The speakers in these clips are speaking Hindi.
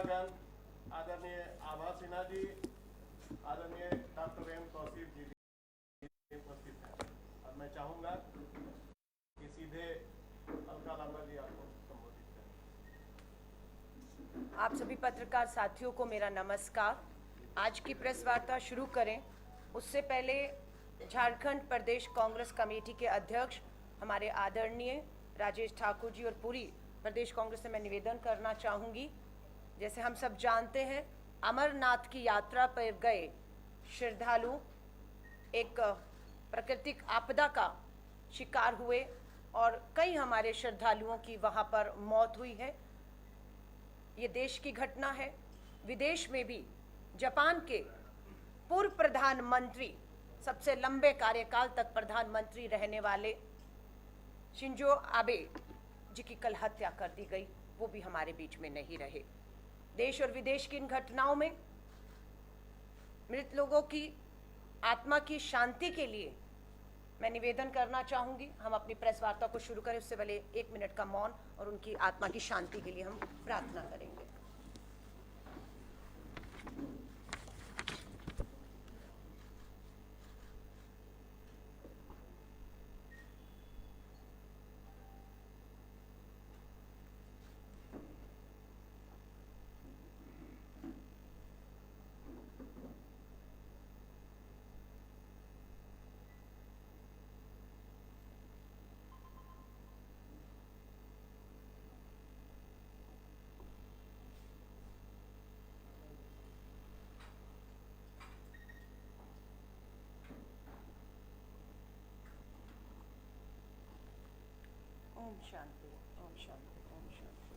सभागण, आदरणीय आभा सिन्हा जी, आदरणीय डॉक्टर एम तौसीफ जी भी उपस्थित हैं और मैं चाहूंगा कि सीधे अलका लांबा जी आपको संबोधित करें। आप सभी पत्रकार साथियों को मेरा नमस्कार। आज की प्रेस वार्ता शुरू करें उससे पहले झारखंड प्रदेश कांग्रेस कमेटी के अध्यक्ष हमारे आदरणीय राजेश ठाकुर जी और पूरी प्रदेश कांग्रेस से मैं निवेदन करना चाहूँगी। जैसे हम सब जानते हैं, अमरनाथ की यात्रा पर गए श्रद्धालु एक प्राकृतिक आपदा का शिकार हुए और कई हमारे श्रद्धालुओं की वहाँ पर मौत हुई है। ये देश की घटना है। विदेश में भी जापान के पूर्व प्रधानमंत्री, सबसे लंबे कार्यकाल तक प्रधानमंत्री रहने वाले शिंजो आबे जी की कल हत्या कर दी गई, वो भी हमारे बीच में नहीं रहे। देश और विदेश की इन घटनाओं में मृत लोगों की आत्मा की शांति के लिए मैं निवेदन करना चाहूँगी। हम अपनी प्रेस वार्ता को शुरू करें उससे पहले 1 मिनट का मौन और उनकी आत्मा की शांति के लिए हम प्रार्थना करेंगे। ओम शांति, ओम शांति, ओम शांति।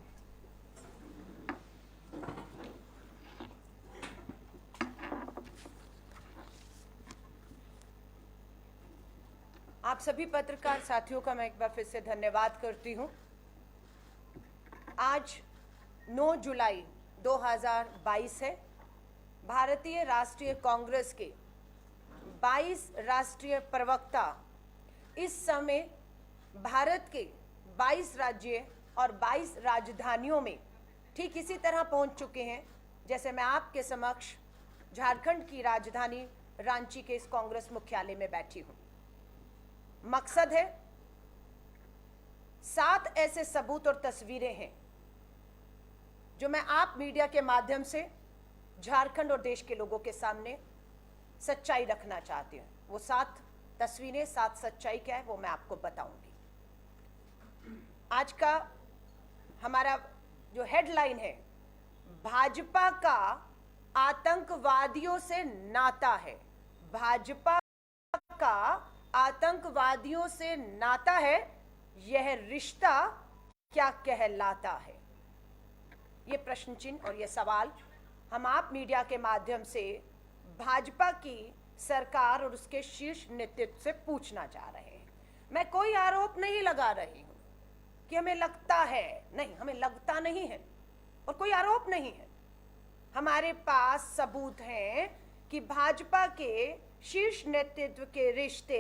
आप सभी पत्रकार साथियों का मैं एक बार फिर से धन्यवाद करती हूँ। आज 9 जुलाई 2022 है। भारतीय राष्ट्रीय कांग्रेस के 22 राष्ट्रीय प्रवक्ता इस समय भारत के 22 राज्य और 22 राजधानियों में ठीक इसी तरह पहुंच चुके हैं जैसे मैं आपके समक्ष झारखंड की राजधानी रांची के इस कांग्रेस मुख्यालय में बैठी हूं। मकसद है 7 ऐसे सबूत और तस्वीरें हैं जो मैं आप मीडिया के माध्यम से झारखंड और देश के लोगों के सामने सच्चाई रखना चाहती हूं। वो 7 तस्वीरें, 7 सच्चाई क्या है वो मैं आपको बताऊंगी। आज का हमारा जो हेडलाइन है, भाजपा का आतंकवादियों से नाता है। भाजपा का आतंकवादियों से नाता है, यह रिश्ता क्या कहलाता है? ये प्रश्न चिन्ह और ये सवाल हम आप मीडिया के माध्यम से भाजपा की सरकार और उसके शीर्ष नेतृत्व से पूछना चाह रहे हैं। मैं कोई आरोप नहीं लगा रही हूं कि हमें लगता है, नहीं, हमें लगता नहीं है और कोई आरोप नहीं है। हमारे पास सबूत हैं कि भाजपा के शीर्ष नेतृत्व के रिश्ते,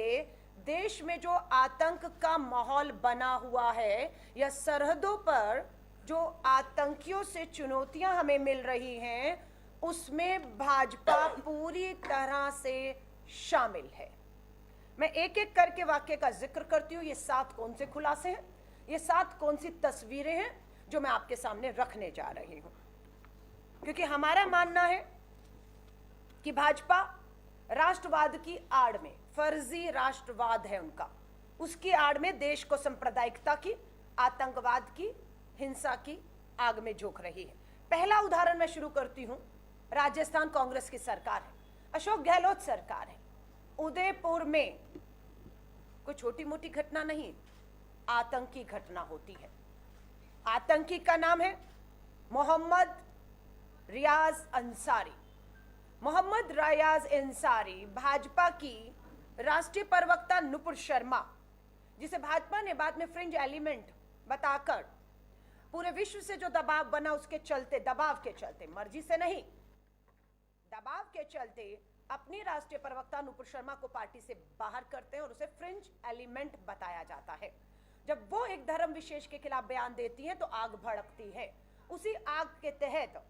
देश में जो आतंक का माहौल बना हुआ है या सरहदों पर जो आतंकियों से चुनौतियां हमें मिल रही हैं, उसमें भाजपा पूरी तरह से शामिल है। मैं एक एक करके वाक्य का जिक्र करती हूँ। ये 7 कौन से खुलासे हैं, ये 7 कौन सी तस्वीरें हैं जो मैं आपके सामने रखने जा रही हूं। क्योंकि हमारा मानना है कि भाजपा राष्ट्रवाद की आड़ में, फर्जी राष्ट्रवाद है उनका, उसकी आड़ में देश को सांप्रदायिकता की, आतंकवाद की, हिंसा की आग में झोंक रही है। पहला उदाहरण मैं शुरू करती हूं। राजस्थान कांग्रेस की सरकार है, अशोक गहलोत सरकार है। उदयपुर में कोई छोटी मोटी घटना नहीं, आतंकी घटना होती है। आतंकी का नाम है मोहम्मद रियाज अंसारी। मोहम्मद रियाज अंसारी भाजपा की राष्ट्रीय प्रवक्ता नुपुर शर्मा, जिसे भाजपा ने बाद में फ्रिंज एलिमेंट बताकर पूरे विश्व से जो दबाव बना, उसके चलते, दबाव के चलते, मर्जी से नहीं, दबाव के चलते अपनी राष्ट्रीय प्रवक्ता नुपुर शर्मा को पार्टी से बाहर करते हैं और उसे फ्रिंज एलिमेंट बताया जाता है। जब वो एक धर्म विशेष के खिलाफ बयान देती हैं तो आग भड़कती है। उसी आग के तहत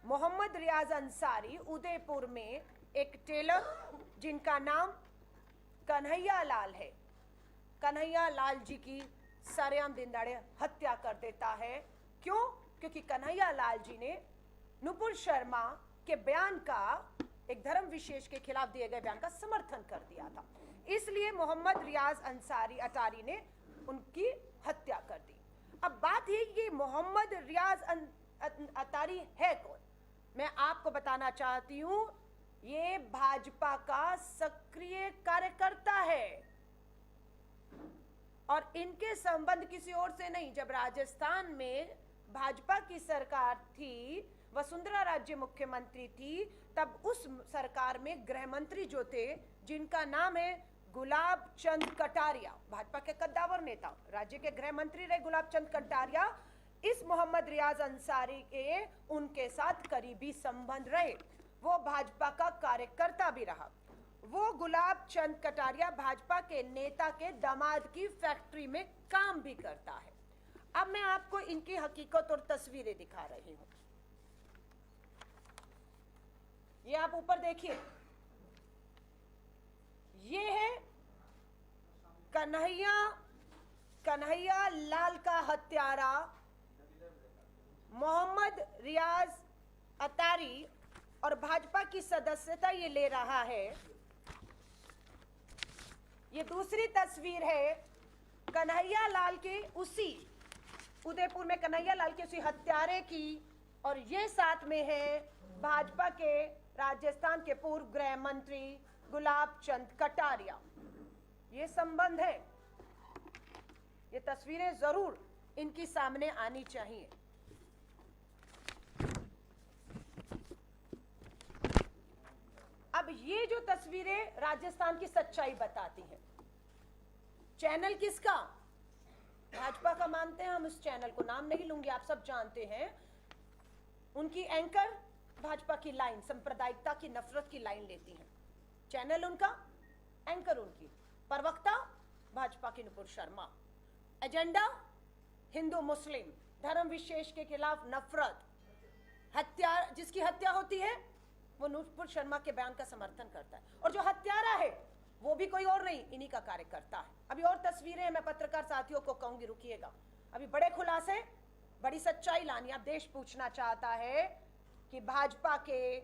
मोहम्मद रियाज अंसारी उदयपुर में एक टेलर जिनका नाम कन्हैया लाल है, कन्हैया लाल जी की सरेआम दिनदाड़े हत्या कर देता है। क्यों? क्योंकि कन्हैया लाल जी ने नुपुर शर्मा के बयान का, एक धर्म विशेष के खिलाफ दिए गए बयान का समर्थन कर दिया था, इसलिए मोहम्मद रियाज अंसारी अटारी ने उनकी हत्या कर दी। अब बात है ये मोहम्मद रियाज अटारी है कौन? मैं आपको बताना चाहती हूं, ये भाजपा का सक्रिय कार्यकर्ता है और इनके संबंध किसी और से नहीं। जब राजस्थान में भाजपा की सरकार थी, वसुंधरा राजे मुख्यमंत्री थी, तब उस सरकार में गृह मंत्री जो थे, जिनका नाम है गुलाब चंद कटारिया, भाजपा के कद्दावर नेता, राज्य के गृह मंत्री रहे गुलाब चंद कटारिया, इस मोहम्मद रियाज अंसारी के उनके साथ करीबी संबंध रहे। वो भाजपा का कार्यकर्ता भी रहा। वो गुलाब चंद कटारिया भाजपा के नेता के दामाद की फैक्ट्री में काम भी करता है। अब मैं आपको इनकी हकीकत और तस्वीरें दिखा रही हूं। ये आप ऊपर देखिए, ये है कन्हैया लाल का हत्यारा मोहम्मद रियाज अतारी, और भाजपा की सदस्यता ये ले रहा है। ये दूसरी तस्वीर है कन्हैया लाल के, उसी उदयपुर में कन्हैया लाल के उसी हत्यारे की, और ये साथ में है भाजपा के राजस्थान के पूर्व गृह मंत्री गुलाब चंद कटारिया। ये संबंध है। ये तस्वीरें जरूर इनकी सामने आनी चाहिए। अब ये जो तस्वीरें राजस्थान की सच्चाई बताती हैं। चैनल किसका? भाजपा का मानते हैं हम, इस चैनल को नाम नहीं लूंगी, आप सब जानते हैं। उनकी एंकर भाजपा की लाइन, सांप्रदायिकता की, नफरत की लाइन लेती हैं। चैनल उनका, एंकर उनकी, प्रवक्ता भाजपा की नुपुर शर्मा। एजेंडा हिंदू मुस्लिम, धर्म विशेष के खिलाफ नफरत, हत्या, जिसकी हत्या होती है वो नुपुर शर्मा के बयान का समर्थन करता है, और जो हत्यारा है वो भी कोई और नहीं, इन्हीं का कार्यकर्ता है। अभी और तस्वीरें हैं, मैं पत्रकार साथियों को कहूंगी रुकिएगा। अभी बड़े खुलासे, बड़ी सच्चाई लानी। अब देश पूछना चाहता है कि भाजपा के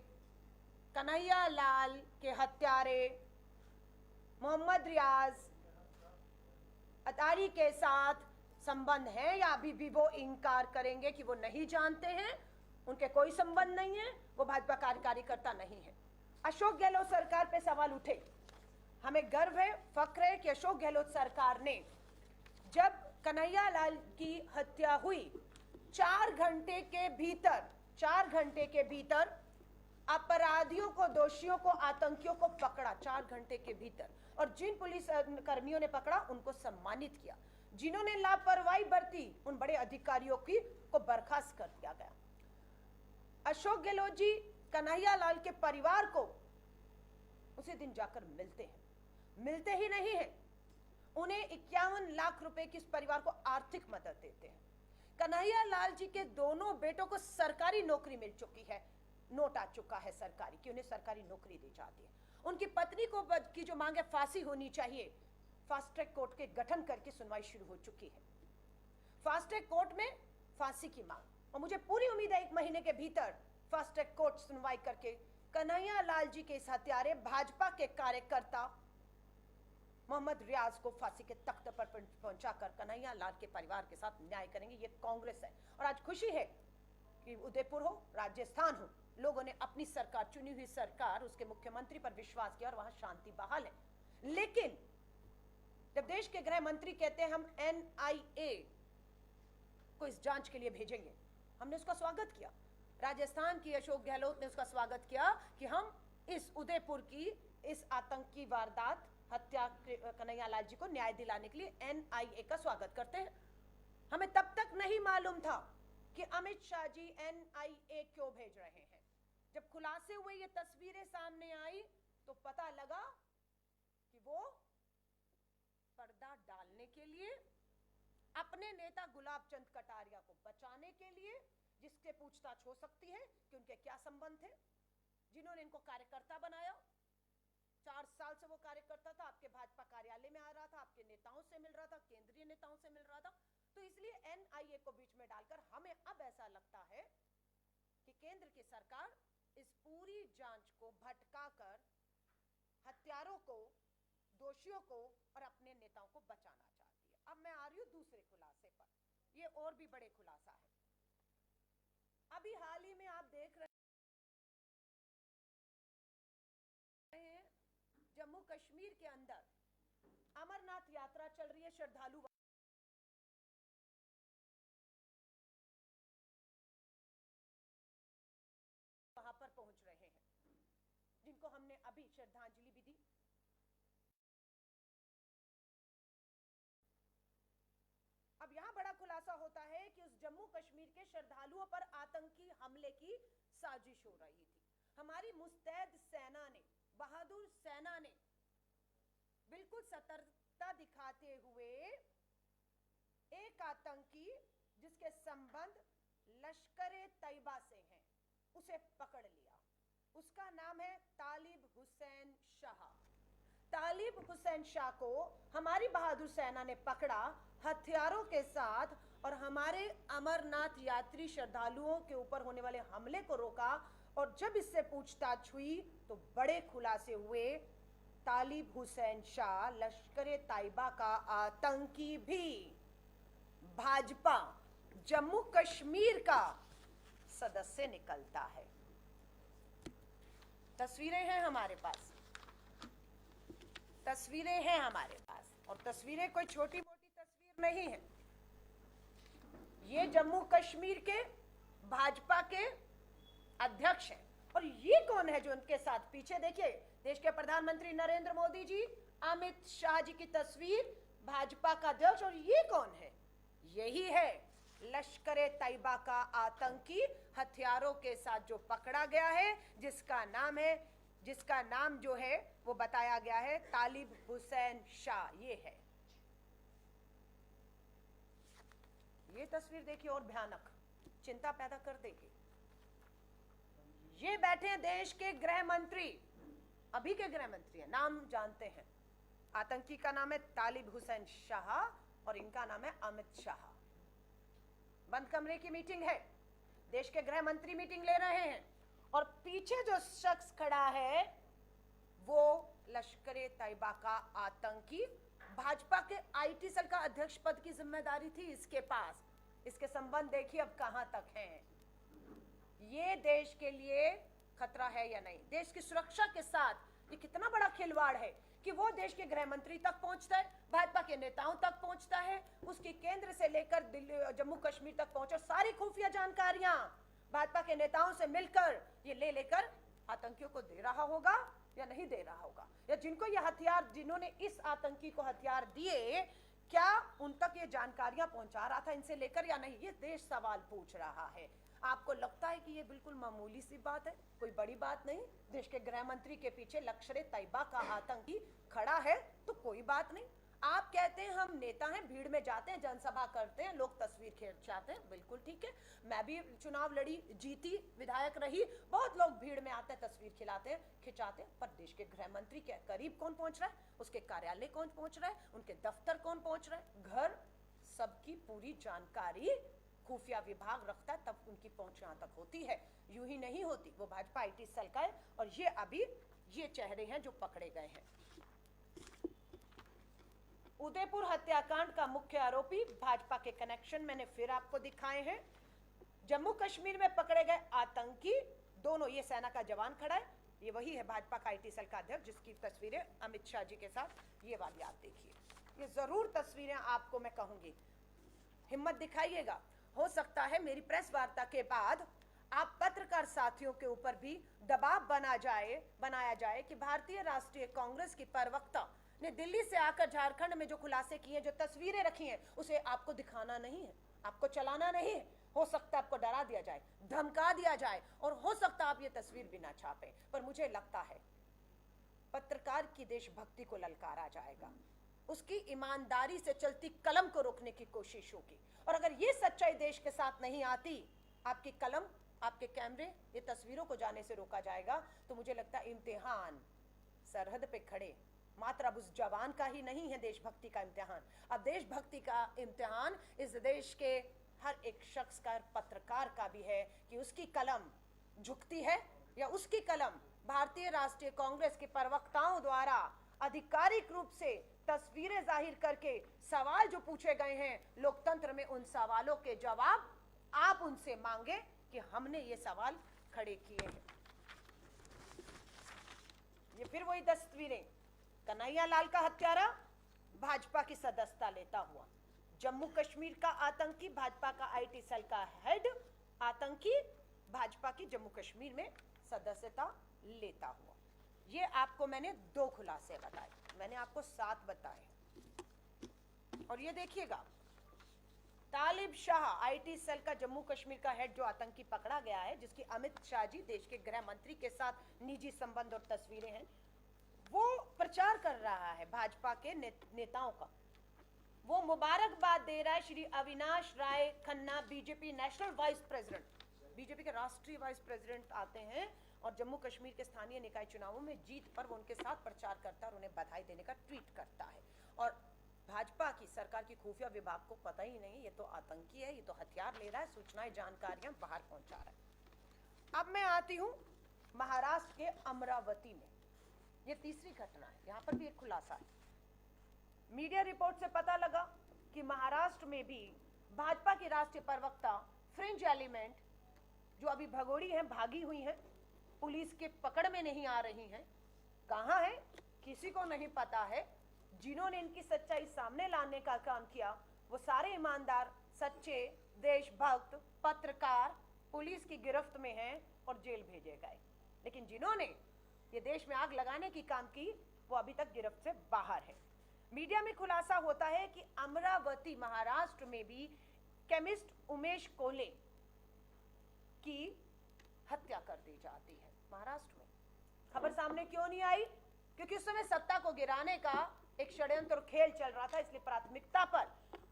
कन्हैया लाल के हत्यारे मोहम्मद रियाज अतारी के साथ संबंध है, या अभी भी वो इनकार करेंगे कि वो नहीं जानते हैं, उनके कोई संबंध नहीं है, वो भाजपा कार्यकर्ता नहीं है। अशोक गहलोत सरकार पे सवाल उठे। हमें गर्व है, फक्र है कि अशोक गहलोत सरकार ने, जब कन्हैया लाल की हत्या हुई, 4 घंटे के भीतर अपराधियों को, दोषियों को, आतंकियों को पकड़ा, 4 घंटे के भीतर। और जिन पुलिस कर्मियों ने पकड़ा उनको सम्मानित किया, जिन्होंने लापरवाही बरती उन बड़े अधिकारियों की को बर्खास्त कर दिया गया। अशोक गहलोत जी कन्हैया लाल के परिवार को उसी दिन जाकर मिलते ही नहीं है, उन्हें 51 लाख रुपए की इस परिवार को आर्थिक मदद देते हैं। कन्हैया लाल जी के दोनों बेटों को सरकारी नौकरी मिल चुकी है, नोट आ चुका है सरकारी कि उन्हें सरकारी नौकरी दी जाती है। उनकी पत्नी को की जो मांग है फांसी होनी चाहिए, फास्ट ट्रैक कोर्ट के गठन करके सुनवाई शुरू हो चुकी है। फास्ट ट्रैक कोर्ट में फांसी की मांग, और मुझे पूरी उम्मीद है 1 महीने के भीतर फास्ट ट्रैक कोर्ट सुनवाई करके कन्हैया लाल जी के इस हत्यारे भाजपा के कार्यकर्ता मोहम्मद रियाज को फांसी के तख्त पर पहुंचाकर कन्हैया लाल के परिवार के साथ न्याय करेंगे। ये कांग्रेस है। और आज खुशी है कि उदयपुर हो, राजस्थान हो, लोगों ने अपनी सरकार, चुनी हुई सरकार, उसके मुख्यमंत्री पर विश्वास किया और वहां शांति बहाल है। लेकिन जब देश के गृह मंत्री कहते हैं हम NIA को इस जांच के लिए भेजेंगे, हमने उसका स्वागत किया। राजस्थान की अशोक गहलोत ने उसका स्वागत किया कि हम इस उदयपुर की इस आतंकी वारदात, हत्या कन्हैया लाल जी को न्याय दिलाने के लिए NIA का स्वागत करते हैं। हमें तब तक नहीं मालूम था कि अमित शाह जी NIA क्यों भेज रहे हैं। जब खुलासे हुए, ये तस्वीरें सामने आई, तो पता लगा कि वो पर्दा डालने के लिए, अपने नेता गुलाब चंद कटारिया को बचाने के लिए, जिससे पूछताछ हो सकती है कि उनके क्या संबंध थे, जिन्होंने इनको कार्यकर्ता बनाया। 4 साल से वो कार्यकर्ता था, आपके भाजपा कार्यालय में आ रहा था, आपके नेताओं से मिल रहा था, केंद्रीय नेताओं से मिल रहा था। तो इसलिए एनआईए को बीच में डालकर हमें अब ऐसा लगता है कि केंद्र की सरकार इस पूरी जांच को भटकाकर हत्यारों को, दोषियों को और अपने नेताओं को बचाना चाहती है। अब मैं आ रही हूं दूसरे खुलासे पर, ये और भी बड़े खुलासा है। अभी हाल ही में आप देख रहे हैं जम्मू कश्मीर के अंदर अमरनाथ यात्रा चल रही है, श्रद्धालु वहां पर पहुंच रहे हैं, जिनको हमने अभी श्रद्धांजलि भी दी। अब यहां बड़ा खुलासा होता है कि उस जम्मू कश्मीर के श्रद्धालुओं पर आतंकी हमले की साजिश हो रही थी। हमारी मुस्तैद सेना ने, बहादुर सेना ने बिल्कुल सतर्कता दिखाते हुए एक आतंकी जिसके संबंध लश्कर-ए तैयबा से हैं, उसे पकड़ लिया। उसका नाम है तालिब हुसैन शाह। तालिब हुसैन शाह को हमारी बहादुर सेना ने पकड़ा हथियारों के साथ और हमारे अमरनाथ यात्री श्रद्धालुओं के ऊपर होने वाले हमले को रोका। और जब इससे पूछताछ हुई तो बड़े खुलासे हुए। तालिब हुसैन शाह लश्कर-ए तैयबा का आतंकी भी भाजपा जम्मू कश्मीर का सदस्य निकलता है। तस्वीरें हैं हमारे पास, तस्वीरें हैं हमारे पास, और तस्वीरें कोई छोटी मोटी तस्वीर नहीं है। ये जम्मू कश्मीर के भाजपा के अध्यक्ष हैं। और ये कौन है जो उनके साथ, पीछे देखिए, देश के प्रधानमंत्री नरेंद्र मोदी जी, अमित शाह जी की तस्वीर, भाजपा का अध्यक्ष। और ये कौन है? यही है लश्कर-ए तैयबा का आतंकी, हथियारों के साथ जो पकड़ा गया है, जिसका नाम जो है वो बताया गया है तालिब हुसैन शाह। ये है, ये तस्वीर देखिए और भयानक, चिंता पैदा कर देगी। ये बैठे हैं देश के गृह मंत्री, अभी के गृह मंत्री हैं, नाम जानते हैं। आतंकी का नाम है तालिब हुसैन शाह और इनका नाम है अमित शाह। बंद कमरे की मीटिंग है, देश के गृह मंत्री मीटिंग ले रहे हैं और पीछे जो शख्स खड़ा है वो लश्कर-ए तैयबा का आतंकी, भाजपा के आईटी सेल का अध्यक्ष पद की जिम्मेदारी थी इसके पास। इसके संबंध देखिए अब कहां तक हैं। ये देश के लिए खतरा है या नहीं, देश की सुरक्षा के साथ ये कितना बड़ा खिलवाड़ है कि वो देश के गृह मंत्री तक पहुंचता है, भाजपा के नेताओं तक पहुंचता है, उसकी केंद्र से लेकर दिल्ली, जम्मू कश्मीर तक पहुंचे। सारी खुफिया जानकारियां भाजपा के नेताओं से मिलकर ये लेकर आतंकियों को दे रहा होगा या नहीं दे रहा होगा, या जिनको ये हथियार, जिन्होंने इस आतंकी को हथियार दिए, क्या उन तक ये जानकारियां पहुंचा रहा था इनसे लेकर या नहीं? ये देश सवाल पूछ रहा है। आपको लगता है कि ये बिल्कुल मामूली सी बात है, कोई बड़ी बात नहीं? देश के गृह मंत्री के पीछे लश्कर-ए तैयबा का आतंकी खड़ा है तो कोई बात नहीं। आप कहते हैं हम नेता हैं, भीड़ में जाते हैं, जनसभा करते हैं, लोग तस्वीर खिंचाते हैं, बिल्कुल ठीक है। मैं भी चुनाव लड़ी, जीती, विधायक रही, बहुत लोग भीड़ में आते हैं, तस्वीर खिंचाते हैं। पर देश के गृह मंत्री के करीब कौन पहुंच रहा है, उसके कार्यालय कौन पहुंच रहा है, उनके दफ्तर कौन पहुंच रहा है, घर, सबकी पूरी जानकारी खुफिया विभाग रखता है, तब उनकी पहुंच यहां तक होती है, यूं ही नहीं होती। वो भाजपा आईटी सेल का है। और ये अभी ये चेहरे हैं जो पकड़े गए हैं। उदयपुर हत्याकांड का मुख्य आरोपी, भाजपा के कनेक्शन मैंने फिर आपको दिखाए हैं। जम्मू कश्मीर में पकड़े गए आतंकी दोनों, ये सेना का जवान खड़ा है, ये वही है भाजपा का आईटी सेल का अध्यक्ष जिसकी तस्वीरें अमित शाह जी के साथ, ये वाली आप देखिए। ये जरूर तस्वीरें आपको मैं कहूंगी, हिम्मत दिखाइएगा। हो सकता है मेरी प्रेस वार्ता के बाद आप पत्रकार साथियों के ऊपर भी दबाव बनाया जाए कि भारतीय राष्ट्रीय कांग्रेस की प्रवक्ता ने दिल्ली से आकर झारखंड में जो खुलासे किए, जो तस्वीरें रखी हैं, उसे आपको दिखाना नहीं है, आपको चलाना नहीं है। हो सकता है आपको डरा दिया जाए, धमका दिया जाए, और हो सकता है आप ये तस्वीर भी ना छापें। पर मुझे लगता है पत्रकार की देशभक्ति को ललकारा जाएगा, उसकी ईमानदारी से चलती कलम को रोकने की कोशिश होगी। और अगर ये सच्चाई देश के साथ नहीं आती आपकी कलम, आपके कैमरे, ये तस्वीरों को जाने से रोका जाएगा, तो मुझे लगता है इम्तिहान सरहद पे खड़े मात्र अब उस जवान का ही नहीं है देशभक्ति का इम्तिहान, अब देशभक्ति का इम्तिहान इस देश के हर एक शख्स का, पत्रकार का भी है कि उसकी कलम झुकती है या उसकी कलम भारतीय राष्ट्रीय कांग्रेस के प्रवक्ताओं द्वारा आधिकारिक रूप से तस्वीरें जाहिर करके सवाल जो पूछे गए हैं लोकतंत्र में, उन सवालों के जवाब आप उनसे मांगे कि हमने ये सवाल खड़े किए हैं। ये फिर वही तस्वीरें, कन्हैया लाल का हत्यारा भाजपा की सदस्यता लेता हुआ, जम्मू कश्मीर का आतंकी भाजपा का आईटी सेल का हेड आतंकी भाजपा की जम्मू कश्मीर में सदस्यता लेता हुआ। ये आपको मैंने 2 खुलासे बताए, मैंने आपको 7 बताए। और ये देखिएगा, तालिब शाह आईटी सेल का जम्मू कश्मीर का हेड जो आतंकी पकड़ा गया है, जिसकी अमित शाह जी देश के गृह मंत्री के साथ निजी संबंध और तस्वीरें हैं, वो प्रचार कर रहा है भाजपा के नेताओं का, वो मुबारकबाद दे रहा है Shri Avinash Rai Khanna, BJP national vice president, BJP के राष्ट्रीय वाइस प्रेसिडेंट आते हैं और जम्मू कश्मीर के स्थानीय निकाय चुनावों में जीत पर वो उनके साथ प्रचार करता है और उन्हें बधाई देने का ट्वीट करता है। और भाजपा की सरकार की खुफिया विभाग को पता ही नहीं, ये तो आतंकी है, ये तो हथियार ले रहा है, सूचनाएं जानकारियां बाहर पहुंचा रहा है। अब मैं आती हूं महाराष्ट्र के अमरावती में, ये तीसरी घटना है, यहां पर भी एक खुलासा है। मीडिया रिपोर्ट से पता लगा कि महाराष्ट्र में भी भाजपा की राष्ट्रीय प्रवक्ता फ्रिंज एलिमेंट जो अभी भगोड़ी हैं, भागी हुई हैं, पुलिस के पकड़ में नहीं आ रही हैं, कहां है किसी को नहीं पता है। जिन्होंने इनकी सच्चाई सामने लाने का काम किया वो सारे ईमानदार, सच्चे, देशभक्त पत्रकार पुलिस की गिरफ्त में हैं और जेल भेजे गए, लेकिन जिन्होंने ये देश में आग लगाने की काम की वो अभी तक गिरफ्त से बाहर है। मीडिया में खुलासा होता है कि अमरावती महाराष्ट्र में भी केमिस्ट उमेश कोले की हत्या कर दी जाती है। महाराष्ट्र में खबर सामने क्यों नहीं आई? क्योंकि उस समय सत्ता को गिराने का एक षड्यंत्र खेल चल रहा था, इसलिए प्राथमिकता पर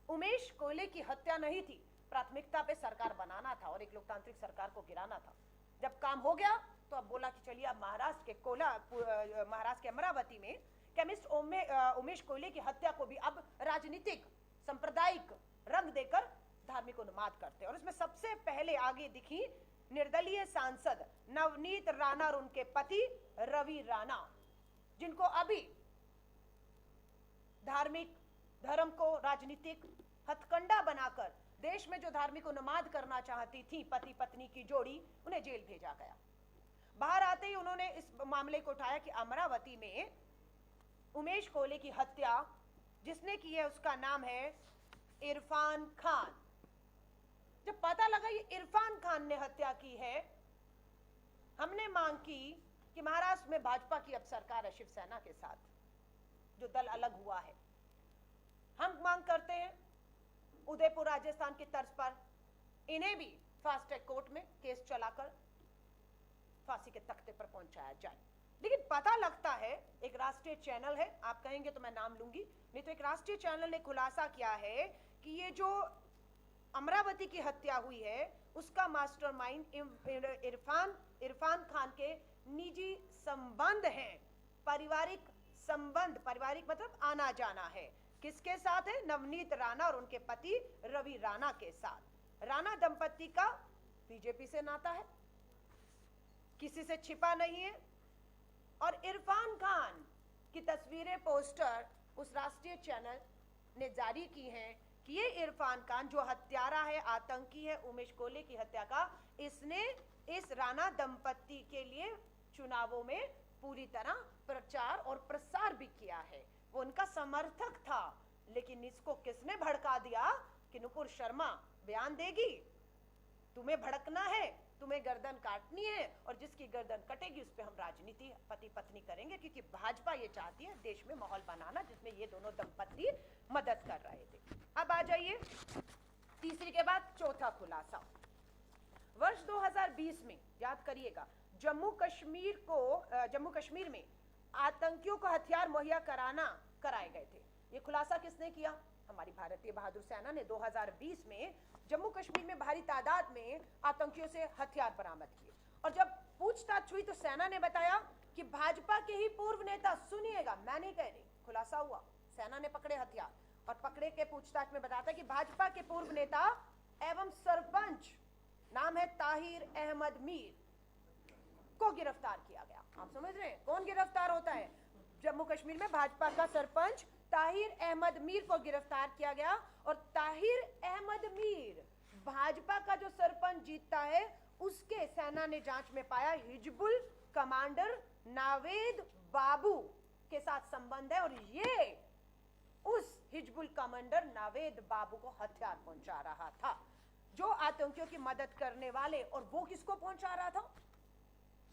उमेश कोले की हत्या नहीं थी, प्राथमिकता पे सरकार बनाना था और एक लोकतांत्रिक सरकार को गिराना था। जब काम हो गया तो अब बोला कि चलिए अब महाराष्ट्र के अमरावती में केमिस्ट उमेश कोले की हत्या को भी अब राजनीतिक सांप्रदायिक रंग देकर धार्मिक उन्माद करते हैं। और इसमें सबसे पहले आगे दिखी निर्दलीय सांसद नवनीत राणा और उनके पति रवि राणा, जिनको अभी धार्मिक धर्म को राजनीतिक हथकंडा बनाकर देश में जो धार्मिक उन्माद करना चाहती थी पति पत्नी की जोड़ी, उन्हें जेल भेजा गया। बाहर आते ही उन्होंने इस मामले को उठाया कि अमरावती में उमेश कोले की हत्या जिसने की है उसका नाम है इरफान खान। जब पता लगा ये इरफान खान ने हत्या की है, हमने मांग की कि महाराष्ट्र में भाजपा की अब सरकार है शिवसेना के साथ, जो दल अलग हुआ है, हम मांग करते हैं उदयपुर राजस्थान की तर्ज पर इन्हें भी फास्ट ट्रैक कोर्ट में केस चलाकर फांसी के तख्ते पर पहुंचाया जाए। लेकिन पता लगता है एक राष्ट्रीय चैनल है, आप कहेंगे तो मैं नाम लूंगी, नहीं तो एक राष्ट्रीय चैनल ने खुलासा किया है कि ये जो अमरावती की हत्या हुई है उसका मास्टरमाइंड इरफान खान के निजी संबंध हैं, पारिवारिक संबंध, पारिवारिक मतलब आना जाना है। किसके साथ है? नवनीत राणा और उनके पति रवि राणा के साथ। राणा दंपति का बीजेपी से नाता है, किसी से छिपा नहीं है। और इरफान खान की तस्वीरें पोस्टर उस राष्ट्रीय चैनल ने जारी की हैं कि ये इरफान खान जो हत्यारा है, आतंकी है उमेश कोले की हत्या का, इसने इस राणा दंपति के लिए चुनावों में पूरी तरह प्रचार और प्रसार भी किया है, वो उनका समर्थक था। लेकिन इसको किसने भड़का दिया कि नुपुर शर्मा बयान देगी, तुम्हें भड़कना है, तुम्हें गर्दन काटनी है और जिसकी गर्दन कटेगी उस पर हम राजनीति पति पत्नी करेंगे, क्योंकि भाजपा ये चाहती है देश में माहौल बनाना जिसमें ये दोनों दंपति मदद कर रहे थे। अब आ जाइए तीसरी के बाद चौथा खुलासा। वर्ष 2020 में याद करिएगा जम्मू कश्मीर में आतंकियों को हथियार मुहैया कराए गए थे। ये खुलासा किसने किया? हमारी भारतीय बहादुर सेना ने 2020 में जम्मू कश्मीर में भारी तादाद में आतंकियों से हथियार बरामद किए। और जब पूछताछ हुई तो सेना ने बताया कि भाजपा के ही पूर्व नेता, सुनिएगा मैं नहीं कह रही, खुलासा हुआ, सेना ने पकड़े हथियार और पकड़े के पूछताछ में बताता कि भाजपा के पूर्व नेता एवं सरपंच, नाम है ताहिर अहमद मीर, को गिरफ्तार किया गया। आप समझ रहे हैं कौन गिरफ्तार होता है? जम्मू कश्मीर में भाजपा का सरपंच ताहिर अहमद मीर को गिरफ्तार किया गया। और ताहिर अहमद मीर, भाजपा का जो सरपंच जीतता है, उसके सेना ने जांच में पाया हिजबुल कमांडर नावेद बाबू के साथ संबंध है और ये उस हिजबुल कमांडर नावेद बाबू को हथियार पहुंचा रहा था, जो आतंकियों की मदद करने वाले। और वो किसको पहुंचा रहा था?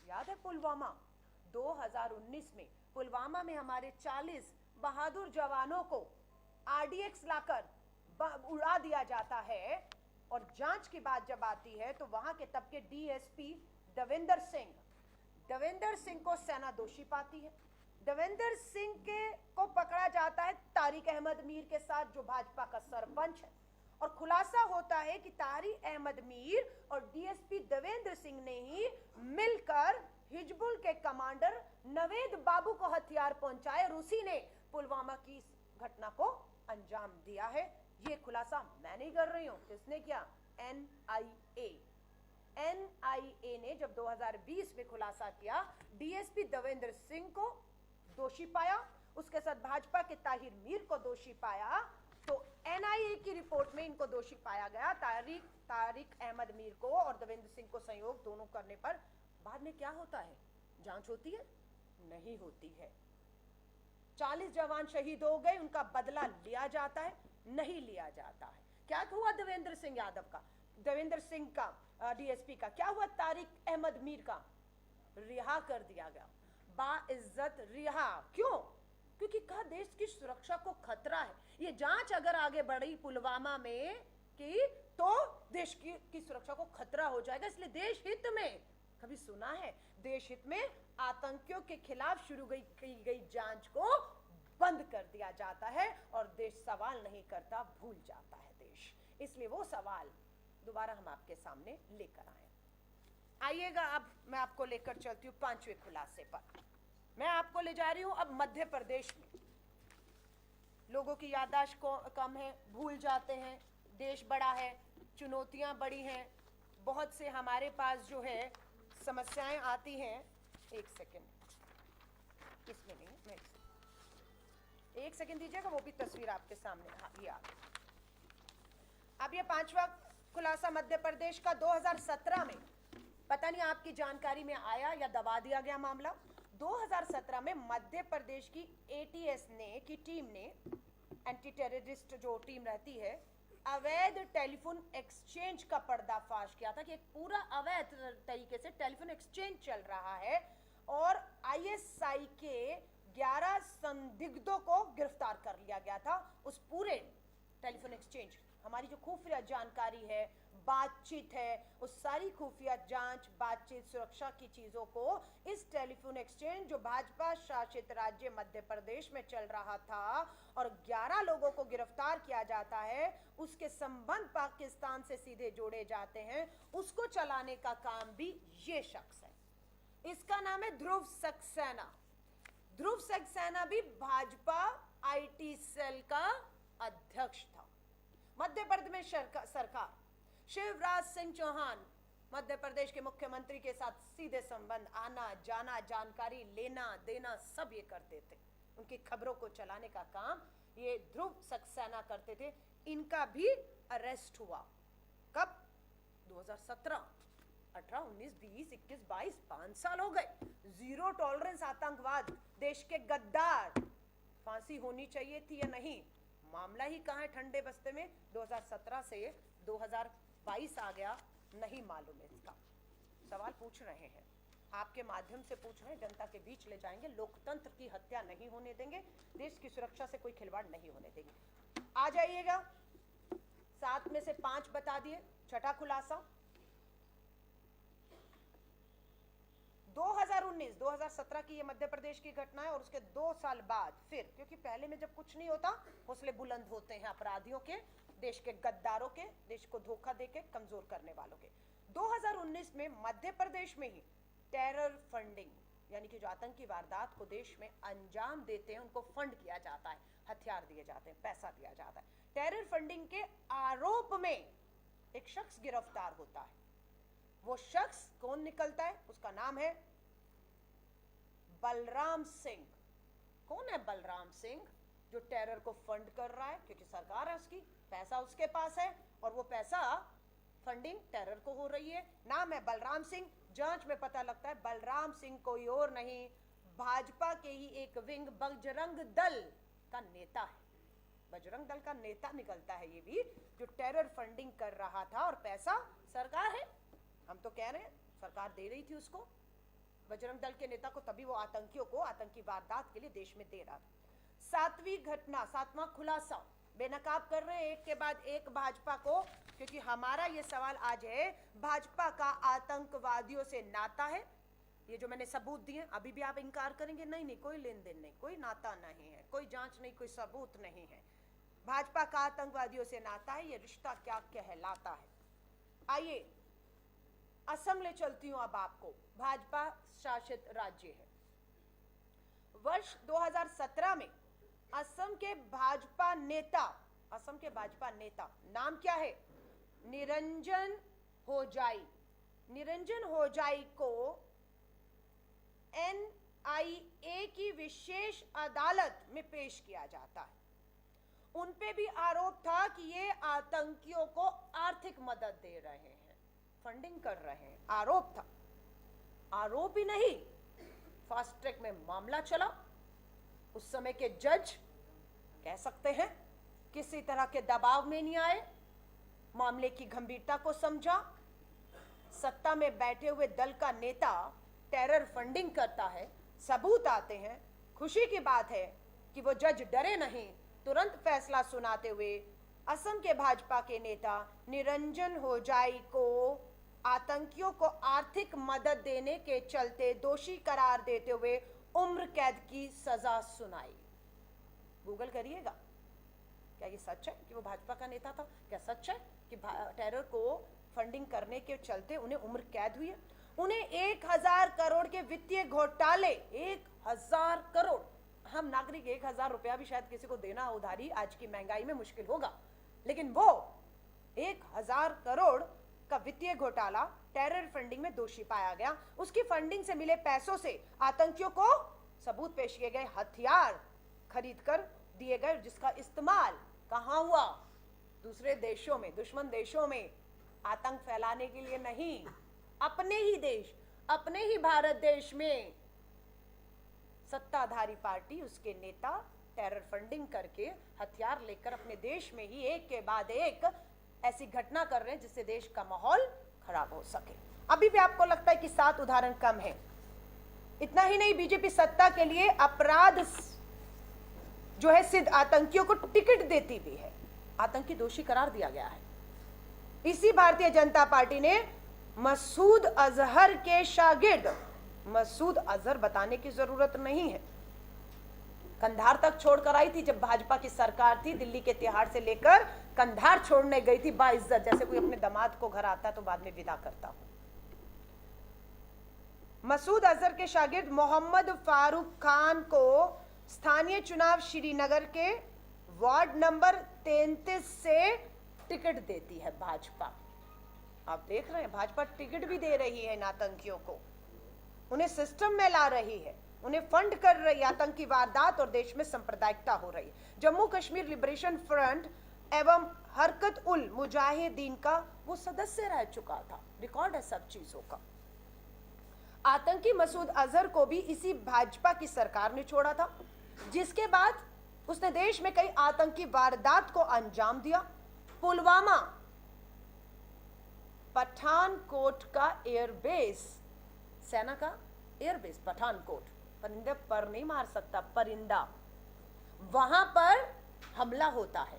याद है पुलवामा 2019 में, पुलवामा में हमारे 40 बहादुर जवानों को आरडीएक्स लाकर उड़ा दिया जाता है। और जांच की बात जब आती है तो वहां के तब के डीएसपी देवेंद्र सिंह को सेना दोषी पाती है। देवेंद्र सिंह को पकड़ा जाता है तारिक अहमद मीर के साथ, जो भाजपा का सरपंच है। और खुलासा होता है कि तारिक अहमद मीर और डीएसपी देवेंद्र सिंह ने ही मिलकर हिजबुल के कमांडर नवेद बाबू को हथियार पहुंचाए और उसी ने पुलवामा की इस घटना को अंजाम दिया है। ये खुलासा मैं नहीं कर रही हूं, किसने किया? एनआईए ने जब 2020 में खुलासा किया, डीएसपी देवेंद्र सिंह को दोषी पाया, उसके साथ भाजपा के ताहिर मीर को दोषी पाया, तो एनआईए की रिपोर्ट में इनको दोषी पाया गया, तारिक अहमद मीर को और देवेंद्र सिंह को संयोग दोनों करने पर। बाद में क्या होता है? जांच होती है? नहीं होती है। 40 जवान शहीद हो गए, उनका बदला लिया जाता है? नहीं लिया जाता है। क्या हुआ देवेंद्र सिंह यादव का, देवेंद्र सिंह का, डीएसपी का? क्या हुआ तारिक अहमद मीर का? रिहा कर दिया गया, बाइज्जत रिहा। क्यों? क्योंकि कहा देश की सुरक्षा को खतरा है। ये जांच अगर आगे बढ़ी पुलवामा में कि तो देश की सुरक्षा को खतरा हो जाएगा, इसलिए देश हित में, कभी सुना है देश हित में आतंकियों के खिलाफ शुरू की गई जांच को बंद कर दिया जाता है और देश सवाल नहीं करता, भूल जाता है देश। इसलिए वो सवाल दोबारा हम आपके सामने लेकर आए। आइएगा, अब मैं आपको लेकर चलती हूँ 5वें खुलासे पर। मैं आपको ले जा रही हूं अब मध्य प्रदेश में। लोगों की याददाश्त कम है, भूल जाते हैं, देश बड़ा है, चुनौतियां बड़ी हैं, बहुत से हमारे पास जो है समस्याएं आती हैं। एक सेकेंड, इसमें नहीं, मैं एक सेकेंड दीजिएगा, वो भी तस्वीर आपके सामने। हाँ, ये आ गई। अब ये 5वां खुलासा मध्य प्रदेश का 2017 में, पता नहीं आपकी जानकारी में आया या दबा दिया गया मामला। 2017 में मध्य प्रदेश की एटीएस की टीम ने, एंटी टेररिस्ट जो टीम रहती है, अवैध टेलीफोन एक्सचेंज का पर्दाफाश किया था कि एक पूरा अवैध तरीके से टेलीफोन एक्सचेंज चल रहा है और आईएसआई के 11 संदिग्धों को गिरफ्तार कर लिया गया था। उस पूरे टेलीफोन एक्सचेंज, हमारी जो खुफिया जानकारी है, बातचीत है, उस सारी खुफिया जांच, बातचीत, सुरक्षा की चीजों को इस टेलीफोन एक्सचेंज जो भाजपा शासित राज्य मध्य प्रदेश में चल रहा था और 11 लोगों को गिरफ्तार किया जाता है, उसके संबंध पाकिस्तान से सीधे जोड़े जाते हैं। उसको चलाने का काम भी ये शख्स है, इसका नाम है ध्रुव सक्सेना। ध्रुव सक्सेना भी भाजपा आईटी सेल का अध्यक्ष था। मध्य प्रदेश में सरकार, शिवराज सिंह चौहान मध्य प्रदेश के मुख्यमंत्री के साथ सीधे संबंध, आना जाना, जानकारी लेना देना, सब ये करते थे। उनकी खबरों को चलाने का काम ये ध्रुव सक्सेना करते थे। इनका भी अरेस्ट हुआ। कब? 2017, 18, 19, 20, 21, 22, 5 साल हो गए। जीरो टॉलरेंस आतंकवाद, देश के गद्दार। फांसी होनी चाहिए थी या नहीं? मामला ही कहां है ठंडे बस्ते में। 2017 से 2022 आ गया, नहीं मालूम है इसका। सवाल पूछ रहे हैं, आपके माध्यम से पूछ रहे हैं, जनता के बीच ले जाएंगे। लोकतंत्र की हत्या नहीं होने देंगे, देश की सुरक्षा से कोई खिलवाड़ नहीं होने देंगे। आ जाइएगा, 7 में से 5 बता दिए। छठा खुलासा, 2019 2017 की ये मध्य प्रदेश की घटना है और उसके 2 साल बाद फिर, क्योंकि पहले में जब कुछ नहीं होता हौसले बुलंद होते हैं अपराधियों के, देश के गद्दारों के, देश को धोखा देके कमजोर करने वालों के। 2019 में मध्य प्रदेश में ही टेरर फंडिंग, यानी कि जो आतंकी वारदात को देश में अंजाम देते हैं उनको फंड किया जाता है, हथियार दिए जाते हैं, पैसा दिया जाता है। टेरर फंडिंग के आरोप में एक शख्स गिरफ्तार होता है। वो शख्स कौन निकलता है? उसका नाम है बलराम सिंह। कौन है बलराम सिंह? जो टेरर को फंड कर रहा है, क्योंकि सरकार है उसकी, पैसा उसके पास है और वो पैसा फंडिंग टेरर को हो रही है। नाम है बलराम सिंह। जांच में पता लगता है बलराम सिंह कोई और नहीं, भाजपा के ही एक विंग बजरंग दल का नेता है। बजरंग दल का नेता निकलता है ये भी, जो टेरर फंडिंग कर रहा था और पैसा सरकार है, हम तो कह रहे हैं सरकार दे रही थी उसको, बजरंग दल के नेता को, तभी वो आतंकियों को आतंकी वारदात के लिए देश में दे रहा था। 7वीं घटना, 7वां खुलासा, बेनकाब कर रहे हैं एक के बाद एक भाजपा को, क्योंकि हमारा ये सवाल आज है, भाजपा का आतंकवादियों से नाता है? ये जो मैंने सबूत दिए, अभी भी आप इनकार करेंगे? नहीं नहीं, कोई लेन देन नहीं, कोई नाता नहीं है, कोई जांच नहीं, कोई सबूत नहीं है। भाजपा का आतंकवादियों से नाता है, ये रिश्ता क्या कहलाता है? आइए असम ले चलती हूं अब आपको। भाजपा शासित राज्य है। वर्ष 2017 में असम के भाजपा नेता, असम के भाजपा नेता नाम क्या है? निरंजन होजाई। निरंजन होजाई को NIA की विशेष अदालत में पेश किया जाता है। उन पे भी आरोप था कि ये आतंकियों को आर्थिक मदद दे रहे हैं, फंडिंग कर रहे हैं, आरोप था। आरोप ही नहीं, फास्ट ट्रैक में मामला चला। उस समय के जज कह सकते हैं किसी तरह के दबाव में नहीं आए, मामले की गंभीरता को समझा। सत्ता में बैठे हुए दल का नेता टेरर फंडिंग करता है, सबूत आते हैं। खुशी की बात है कि वो जज डरे नहीं, तुरंत फैसला सुनाते हुए असम के भाजपा के नेता निरंजन होजाई को आतंकियों को आर्थिक मदद देने के चलते दोषी करार देते हुए उम्र कैद की सजा सुनाई। गूगल करिएगा, क्या ये सच है कि वो भाजपा का नेता था? क्या सच है कि टेरर को फंडिंग करने के चलते उन्हें उम्र कैद हुई है? उन्हें 1000 करोड़ के वित्तीय घोटाले, 1000 करोड़, हम नागरिक 1000 रुपया भी शायद किसी को देना उधारी आज की महंगाई में मुश्किल होगा, लेकिन वो 1000 करोड़ का वित्तीय घोटाला टेरर फंडिंग में दोषी पाया गया। उसकी फंडिंग से मिले पैसों से आतंकियों को सबूत पेश किए गए, हथियार खरीद कर दिए गए, जिसका इस्तेमाल कहां हुआ? दूसरे देशों में, दुश्मन देशों में आतंक फैलाने के लिए नहीं, अपने ही देश, अपने ही भारत देश में सत्ताधारी पार्टी, उसके नेता टेरर फंडिंग करके हथियार लेकर अपने देश में ही एक के बाद एक ऐसी घटना कर रहे हैं जिससे देश का माहौल खराब हो सके। अभी भी आपको लगता है कि 7 उदाहरण कम है? इतना ही नहीं, बीजेपी सत्ता के लिए अपराध जो है सिद्ध आतंकियों को टिकट देती भी है, आतंकी दोषी करार दिया गया है। इसी भारतीय जनता पार्टी ने मसूद अजहर के शागिर्द, मसूद अजहर बताने की जरूरत नहीं है, कंधार तक छोड़कर आई थी जब भाजपा की सरकार थी, दिल्ली के तिहाड़ से लेकर कंधार छोड़ने गई थी बाइज्जत, जैसे कोई अपने दामाद को घर आता तो बाद में विदा करता हो। मसूद अजहर के शागिर्द मोहम्मद फारूक खान को स्थानीय चुनाव श्रीनगर के वार्ड नंबर 33 से टिकट देती है भाजपा। आप देख रहे हैं, भाजपा टिकट भी दे रही है इन आतंकियों को, उन्हें सिस्टम में ला रही है, उन्हें फंड कर रही है, आतंकी वारदात और देश में सांप्रदायिकता हो रही है। जम्मू कश्मीर लिबरेशन फ्रंट एवं हरकत उल मुजाहिदीन का वो सदस्य रह चुका था, रिकॉर्ड है सब चीजों का। आतंकी मसूद अजहर को भी इसी भाजपा की सरकार ने छोड़ा था, जिसके बाद उसने देश में कई आतंकी वारदात को अंजाम दिया। पुलवामा, पठानकोट का एयरबेस, सेना का एयरबेस पठानकोट, परिंदे पर नहीं मार सकता, परिंदा, वहां पर हमला होता है।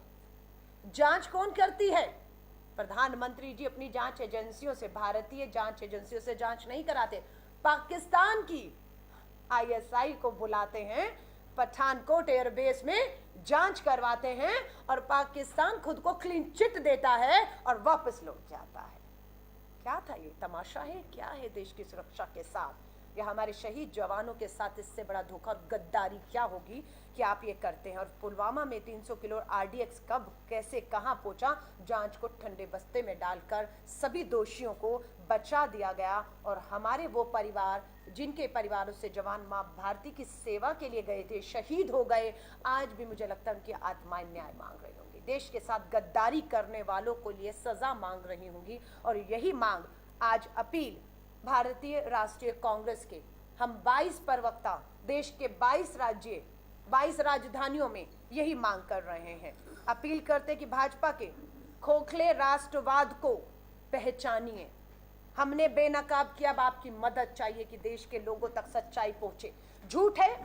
जांच कौन करती है? प्रधानमंत्री जी अपनी जांच एजेंसियों से, भारतीय जांच एजेंसियों से जांच नहीं कराते, पाकिस्तान की आईएसआई को बुलाते हैं, पठानकोट एयरबेस में जांच करवाते हैं और पाकिस्तान खुद को क्लीन चिट देता है और वापस लौट जाता है। क्या था ये? तमाशा है? क्या है देश की सुरक्षा के साथ या हमारे शहीद जवानों के साथ इससे बड़ा धोखा और गद्दारी क्या होगी कि आप ये करते हैं? और पुलवामा में 300 किलो आरडीएक्स कब, कैसे, कहां पहुंचा, जांच को ठंडे बस्ते में डालकर सभी दोषियों को बचा दिया गया। और हमारे वो परिवार जिनके परिवारों से जवान मां भारती की सेवा के लिए गए थे, शहीद हो गए, आज भी मुझे लगता है उनकी आत्माएं न्याय मांग रही होंगी, देश के साथ गद्दारी करने वालों को लिए सजा मांग रही होंगी। और यही मांग आज अपील भारतीय राष्ट्रीय कांग्रेस के हम 22 प्रवक्ता देश के 22 राजधानियों में यही मांग कर रहे हैं। अपील करते कि भाजपा के खोखले राष्ट्रवाद को पहचानिए। हमने बेनकाब किया, अब आपकी मदद चाहिए कि देश के लोगों तक सच्चाई पहुंचे। झूठ है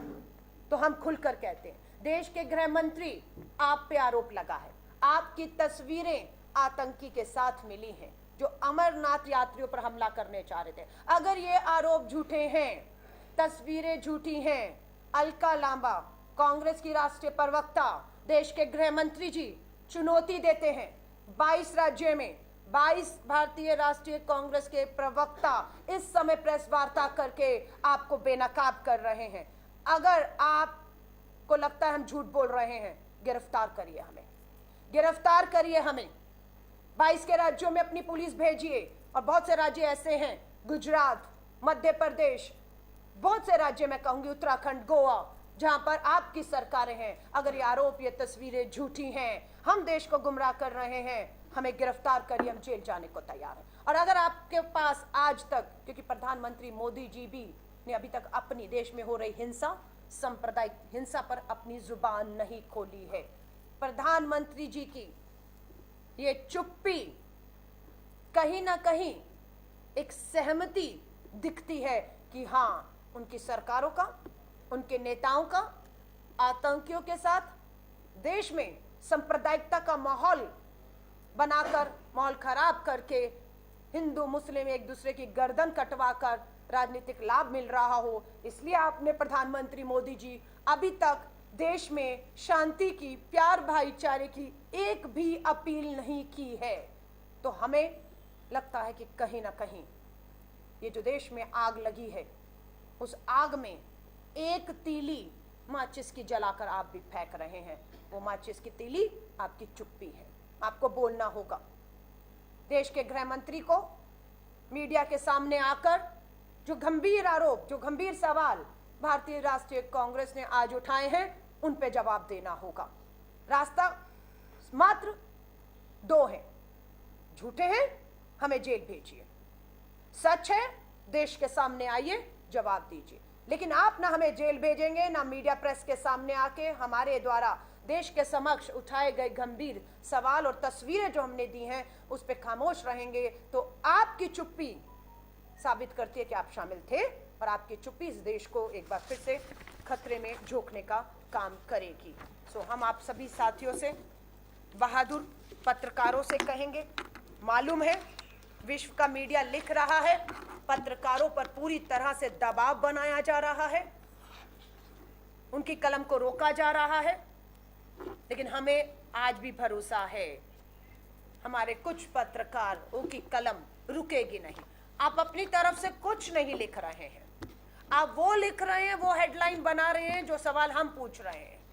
तो हम खुलकर कहते हैं। देश के गृह मंत्री, आप पे आरोप लगा है, आपकी तस्वीरें आतंकी के साथ मिली हैं जो अमरनाथ यात्रियों पर हमला करने चाह रहे थे। अगर ये आरोप झूठे हैं, तस्वीरें झूठी हैं, अलका लांबा कांग्रेस की राष्ट्रीय प्रवक्ता, देश के गृह मंत्री जी चुनौती देते हैं। 22 राज्यों में 22 भारतीय राष्ट्रीय कांग्रेस के प्रवक्ता इस समय प्रेस वार्ता करके आपको बेनकाब कर रहे हैं। अगर आपको लगता है हम झूठ बोल रहे हैं, गिरफ्तार करिए हमें, गिरफ्तार करिए हमें। 22 के राज्यों में अपनी पुलिस भेजिए। और बहुत से राज्य ऐसे हैं, गुजरात, मध्य प्रदेश, बहुत से राज्य मैं कहूंगी, उत्तराखंड, गोवा, जहां पर आपकी सरकारें हैं। अगर ये आरोप, ये तस्वीरें झूठी हैं, हम देश को गुमराह कर रहे हैं, हमें गिरफ्तार करिए, हम जेल जाने को तैयार हैं। और अगर आपके पास आज तक, क्योंकि प्रधानमंत्री मोदी जी भी ने अभी तक अपनी देश में हो रही हिंसा, सांप्रदायिक हिंसा पर अपनी जुबान नहीं खोली है। प्रधानमंत्री जी की ये चुप्पी कहीं ना कहीं एक सहमति दिखती है कि हाँ, उनकी सरकारों का, उनके नेताओं का आतंकियों के साथ देश में सांप्रदायिकता का माहौल बनाकर, माहौल खराब करके, हिंदू मुस्लिम एक दूसरे की गर्दन कटवाकर राजनीतिक लाभ मिल रहा हो। इसलिए आपने प्रधानमंत्री मोदी जी अभी तक देश में शांति की, प्यार भाईचारे की एक भी अपील नहीं की है। तो हमें लगता है कि कहीं ना कहीं ये जो देश में आग लगी है, उस आग में एक तीली माचिस की जलाकर आप भी फेंक रहे हैं। वो माचिस की तीली आपकी चुप्पी है, आपको बोलना होगा। देश के गृह मंत्री को मीडिया के सामने आकर जो गंभीर आरोप, जो गंभीर सवाल भारतीय राष्ट्रीय कांग्रेस ने आज उठाए हैं, उन पे जवाब देना होगा। रास्ता मात्र 2 है, झूठे हैं हमें जेल भेजिए, सच है देश के सामने आइए, जवाब दीजिए। लेकिन आप ना हमें जेल भेजेंगे, ना मीडिया प्रेस के सामने आके हमारे द्वारा देश के समक्ष उठाए गए गंभीर सवाल और तस्वीरें जो हमने दी हैं उस पर खामोश रहेंगे, तो आपकी चुप्पी साबित करती है कि आप शामिल थे और आपकी चुप्पी इस देश को एक बार फिर से खतरे में झोंकने का काम करेगी। सो हम आप सभी साथियों से, बहादुर पत्रकारों से कहेंगे, मालूम है विश्व का मीडिया लिख रहा है, पत्रकारों पर पूरी तरह से दबाव बनाया जा रहा है, उनकी कलम को रोका जा रहा है, लेकिन हमें आज भी भरोसा है हमारे कुछ पत्रकारों की कलम रुकेगी नहीं। आप अपनी तरफ से कुछ नहीं लिख रहे हैं, आप वो लिख रहे हैं, वो हेडलाइन बना रहे हैं जो सवाल हम पूछ रहे हैं।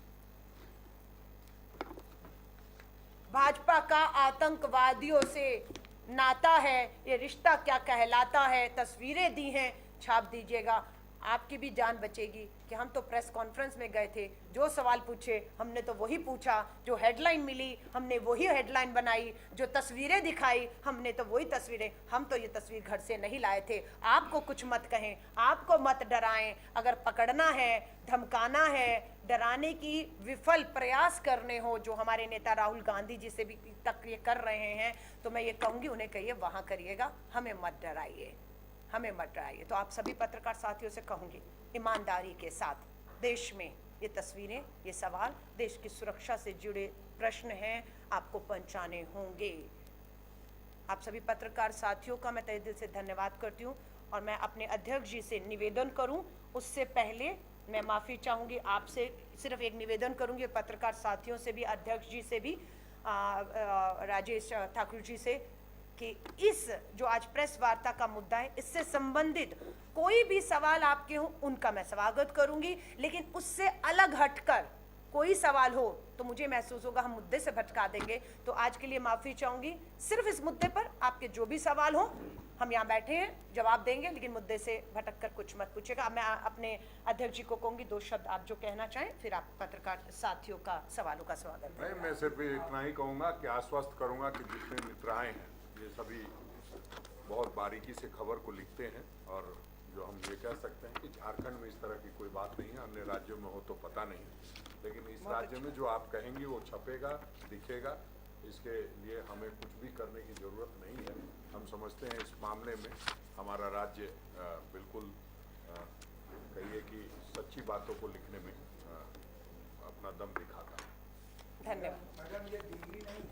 भाजपा का आतंकवादियों से नाता है, ये रिश्ता क्या कहलाता है, तस्वीरें दी हैं, छाप दीजिएगा, आपकी भी जान बचेगी। कि हम तो प्रेस कॉन्फ्रेंस में गए थे, जो सवाल पूछे हमने तो वही पूछा, जो हेडलाइन मिली हमने वही हेडलाइन बनाई, जो तस्वीरें दिखाई हमने तो वही तस्वीरें, हम तो ये तस्वीर घर से नहीं लाए थे। आपको कुछ मत कहें, आपको मत डराएं, अगर पकड़ना है, धमकाना है, डराने की विफल प्रयास करने हो जो हमारे नेता राहुल गांधी जी से भी तक ये कर रहे हैं, तो मैं ये कहूँगी उन्हें कहिए वहाँ करिएगा, हमें मत डराइए, हमें मत डराइए। तो आप सभी पत्रकार साथियों से कहूँगी, ईमानदारी के साथ देश में ये तस्वीरें, ये सवाल, देश की सुरक्षा से जुड़े प्रश्न हैं, आपको पहुंचाने होंगे। आप सभी पत्रकार साथियों का मैं तहे दिल से धन्यवाद करती हूँ और मैं अपने अध्यक्ष जी से निवेदन करूँ, उससे पहले मैं माफ़ी चाहूँगी आपसे, सिर्फ एक निवेदन करूँगी पत्रकार साथियों से भी, अध्यक्ष जी से भी, राजेश ठाकुर जी से, कि इस जो आज प्रेस वार्ता का मुद्दा है, इससे संबंधित कोई भी सवाल आपके हो उनका मैं स्वागत करूँगी, लेकिन उससे अलग हटकर कोई सवाल हो तो मुझे महसूस होगा हम मुद्दे से भटका देंगे। तो आज के लिए माफ़ी चाहूँगी, सिर्फ इस मुद्दे पर आपके जो भी सवाल हो हम यहाँ बैठे हैं, जवाब देंगे, लेकिन मुद्दे से भटक कर कुछ मत पूछेगा। मैं अपने अध्यक्ष जी को कहूँगी 2 शब्द आप जो कहना चाहें, फिर आप पत्रकार साथियों का सवालों का स्वागत नहीं, मैं सिर्फ इतना ही कहूँगा कि आश्वस्त करूँगा कि जितने मित्राएँ हैं ये सभी बहुत बारीकी से खबर को लिखते हैं, और जो हम ये कह सकते हैं कि झारखंड में इस तरह की कोई बात नहीं है, अन्य राज्यों में हो तो पता नहीं, लेकिन इस राज्य में जो आप कहेंगे वो छपेगा, दिखेगा। इसके लिए हमें कुछ भी करने की ज़रूरत नहीं है। हम समझते हैं इस मामले में हमारा राज्य बिल्कुल कहिए कि सच्ची बातों को लिखने में अपना दम दिखाता है। धन्यवाद। मैडम ये दिल्ली नहीं,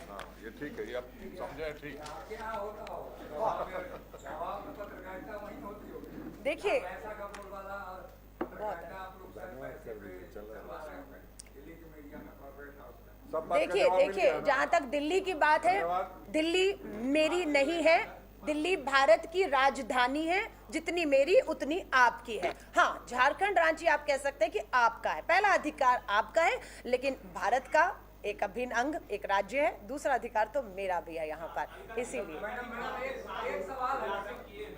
हाँ, ये ठीक है, ये आप समझे ठीक। क्या होता हो जवाब में पत्रकारिता वहीं होती होगी। देखिए, ऐसा का बोलबाला और पत्रकारिता आप लोग सर पैसे पे चलवा रहे हैं दिल्ली के मीडिया में, कॉर्पोरेट हाउस में। सब बात का देखिए जवाब मिल देखिए गया ना? जहाँ तक दिल्ली की बात है, धन्यवाद। दिल्ली मेरी नहीं है, दिल्ली भारत की राजधानी है, जितनी मेरी उतनी आपकी है। हाँ, झारखंड रांची आप कह सकते हैं कि आपका है, पहला अधिकार आपका है, लेकिन भारत का एक अभिन्न अंग एक राज्य है, दूसरा अधिकार तो मेरा भी है यहाँ पर, इसीलिए। मैडम एक सवाल है।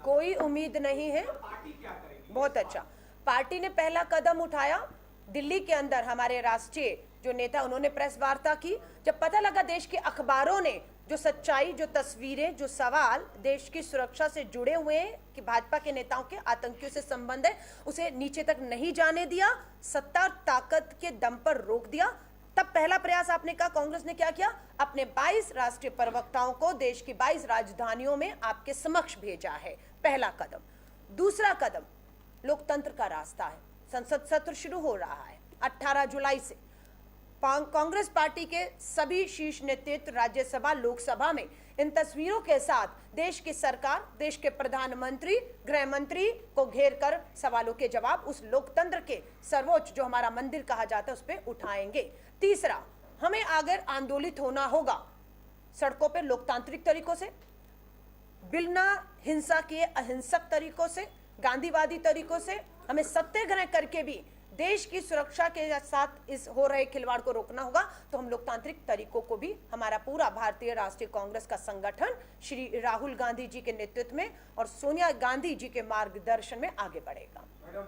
कोई उम्मीद नहीं है। बहुत अच्छा, पार्टी ने पहला कदम उठाया। दिल्ली के अंदर हमारे राष्ट्रीय जो नेता, उन्होंने प्रेस वार्ता की। जब पता लगा देश के अखबारों ने जो सच्चाई, जो तस्वीरें, जो सवाल देश की सुरक्षा से जुड़े हुए हैं कि भाजपा के नेताओं के आतंकियों से संबंध है, उसे नीचे तक नहीं जाने दिया, सत्ता और ताकत के दम पर रोक दिया। तब पहला प्रयास आपने कहा, कांग्रेस ने क्या किया, अपने 22 राष्ट्रीय प्रवक्ताओं को देश की 22 राजधानियों में आपके समक्ष भेजा है, पहला कदम। दूसरा कदम लोकतंत्र का रास्ता है। संसद सत्र शुरू हो रहा है 18 जुलाई से। कांग्रेस पार्टी के सभी शीर्ष नेतृत्व राज्यसभा, लोकसभा में इन तस्वीरों के साथ देश की सरकार, देश के प्रधानमंत्री, गृह मंत्री को घेर कर सवालों के जवाब उस लोकतंत्र के सर्वोच्च जो हमारा मंदिर कहा जाता है उस पर उठाएंगे। तीसरा, हमें अगर आंदोलित होना होगा सड़कों पर लोकतांत्रिक तरीकों से, बिना हिंसा के अहिंसक तरीकों से, गांधीवादी तरीकों से, हमें सत्याग्रह करके भी देश की सुरक्षा के साथ इस हो रहे खिलवाड़ को रोकना होगा। तो हम लोकतांत्रिक तरीकों को भी, हमारा पूरा भारतीय राष्ट्रीय कांग्रेस का संगठन श्री राहुल गांधी जी के नेतृत्व में और सोनिया गांधी जी के मार्गदर्शन में आगे बढ़ेगा। मैडम